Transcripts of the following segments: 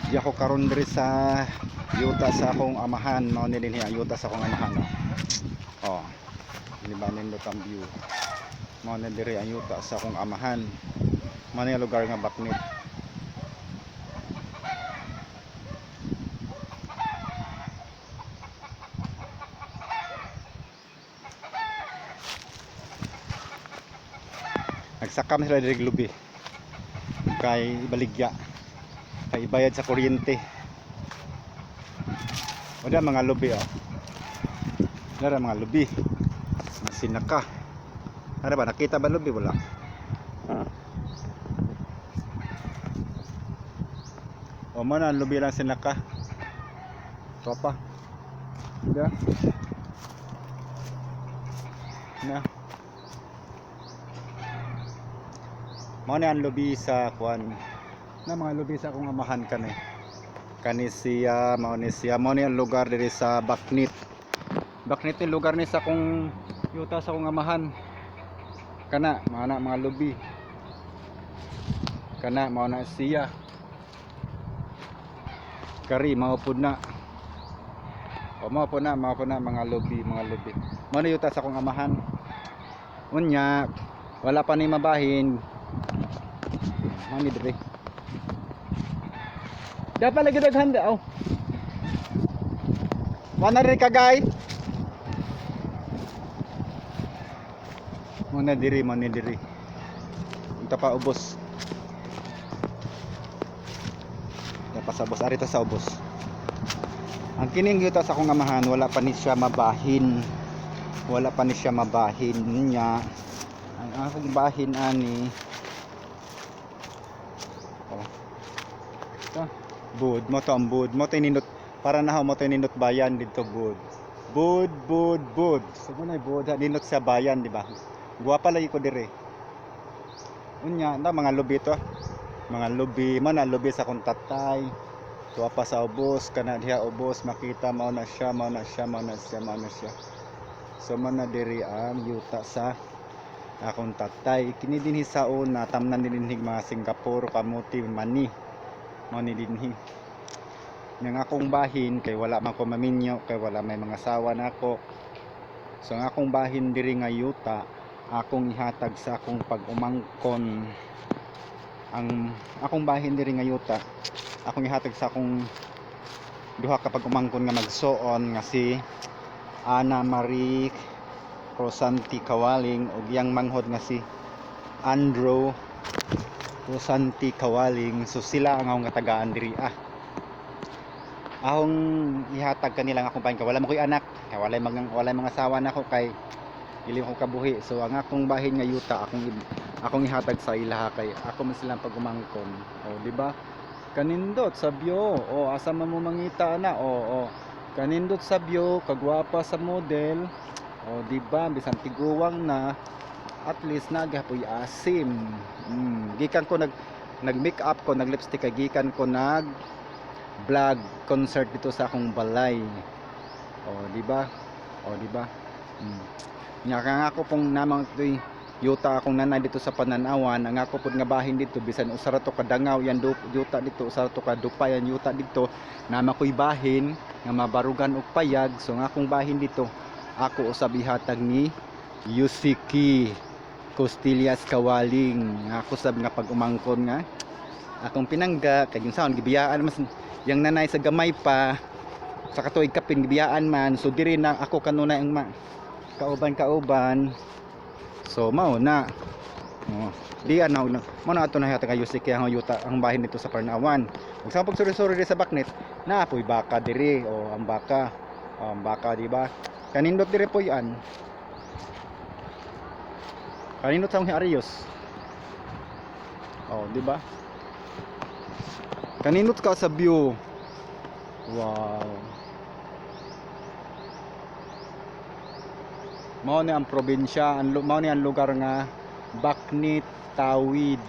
Di ako karon diri sa yuta sa akong amahan, mao ni dinhi ang yuta sa akong amahan. Oh. Di ba nindot ang view. Mao ni diri ang yuta sa akong amahan. Mao ni lugar nga Baknit. Nagsakam sila diri lubi. Kay Baligya. Kay bayad sa kuryente. Wala mga lubi oh. Wala mga lubi. Sinaka. Ano ba nakita ba lubi wala? O mana ang lubi lang sinaka. Topa. Ya. Na. Mao ni ang lubi sa kuan. Na mga lubi sa akong amahan kani. Kani siya, mao ni ang lugar diri sa Baknit. Baknit ni lugar ni sa akong yuta sa akong amahan. Kana mana mga lubi. Kana mao na siya. Kari mao pud na. O mao po na mga lubi. Mao ni yuta sa akong amahan. Unya, wala pa ni mabahin. Mao ni dire. Dapat lagi daghanda oh. Mana rin kagay? Muna diri. Unta pa ubos. Dapat sa ubos, arito sa ubos. Ang kining yuta sa akong amahan, wala pa ni siya mabahin. Niya. Ang akong bahin ani. Oh. Ito. Bud, mo to ang bud. Mo to nindot para na mo to nindot bayan dito bud. Bud. So mo na bud nindot sa bayan, di ba? Guwapa lagi ko dire. Unya, na mga lubi to. Mga lubi, man ang lubi sa akong tatay. Tuwa pa sa ubos, kana diha ubos makita mao na siya. So man na diri ang yuta sa akong tatay. Kini dinhi sa una tamnan dinhi mga Singapore, kamuti, mani. Mao ni dinhi. Yang akong bahin kay wala man ko maminyo, kay wala may mga sawa nako. So ang akong bahin diri nga yuta, akong ihatag sa akong pag-umangkon. Ang akong bahin diri nga yuta, akong ihatag sa akong duha ka pag-umangkon nga magsuon nga si Ana Marie Rosanti Kawaling ug yang manghod nga si Andrew Rosanti Kawaling. So sila ang akong katagaan diri akong ihatag kanila akong bahin kay wala mo koy anak, kay walay mga asawa nako kay dili ko kabuhi. So ang akong bahin nga yuta akong ihatag sa ilaha kay ako man silang pagumangkon. O di ba? Kanindot sa bio. O asa man mo mangita na. O kanindot sa bio, kagwapa sa model. O di ba? Bisan tiguwang na at least nagapoy asim. Gikan ko nag-make up ko, nag-lipstick kay gikan ko vlog concert dito sa akong balay. O di ba? Nya nga ako pong namang yuta akong nanay dito sa Pananawan, ang ako pud nga bahin dito bisan usara to kadangaw yan yuta dito, usara to kadupay yan yuta dito, nama ko'y bahin nga mabarugan og payag. So ang akong bahin dito, ako usab ihatag ni Yusiki Costillas Kawaling. Ako sab nga pag-umangkon nga akong pinangga kay yung sound gibiyaan mas yang nanay sa gamay pa sa katuig kapin gibiyaan man. So diri na ako kanunay ang kauban. So mao na. Di ano mo na ato na hatag Yusiki ang yuta ang bahin dito sa Pananawan. Ug sa pagsuri-suri diri sa Baknit, naapoy baka diri o ang baka di ba? Kanindot diri po yan. Kanindot sa mga Arios. Di ba? Kanindot ka sa view. Wow. Mao ni ang probinsya, mao ni ang lugar nga Baknit, Tawid.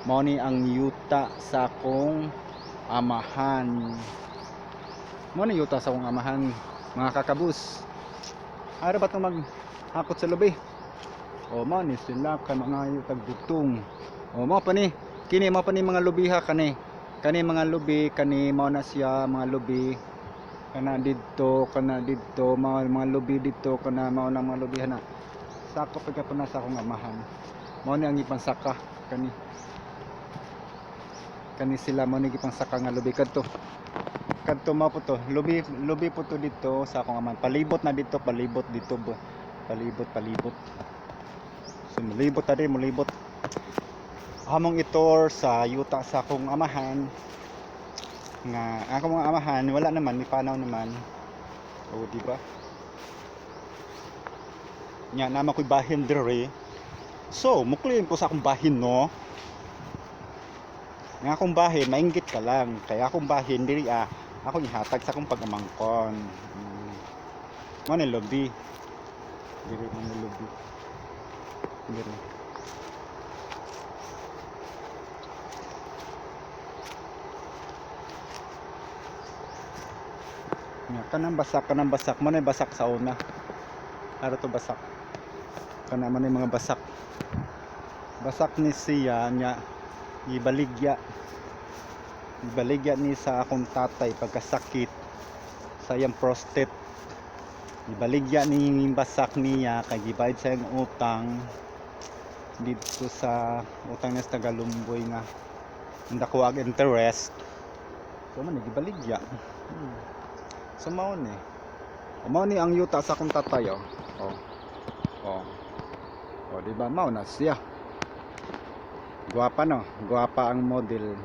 Mao ni ang yuta sa akong amahan. Mao ni yuta sa akong amahan, mga kakabus. Ara ba ito maghakot sa lubi? Mao ni sila ka mga yutag butong. Mao pa ni kini mao pa ni mga lubiha kani. Kani mga lubi, kani mao na siya mga lubi. Kana didto, mga lubi didto, kana mao na mga lubi na. Sako pagka sa akong amahan. Mao ni ang ipang saka kani. Kani sila mao ni ipang saka nga lubi kadto. Kadto mao po to. Lubi po to dito sa akong amahan. Palibot na dito, palibot dito. Palibot. So mulibot tadi, mulibot. Hamong itor sa yuta sa akong amahan nga akong mga amahan wala naman may panaw naman o di ba nya nama ko'y bahin dire so mukliin ko sa akong bahin no nga akong bahin mainggit ka lang kaya akong bahin diri ako ihatag sa akong pag-amangkon mo ni lobby diri mo ni lobby diri nya kanang basak mo na basak sa una ara to basak kana man mga basak ni siya nya ibaligya ni sa akong tatay pagkasakit sa iyang prostate ibaligya ni basak niya kay gibayad sa iyang utang dito sa utang niya sa Tagalumboy nga ndako ag interest so man gibaligya so mao ni ang yuta sa akong tatay di ba mao na siya gwapa no gwapa ang model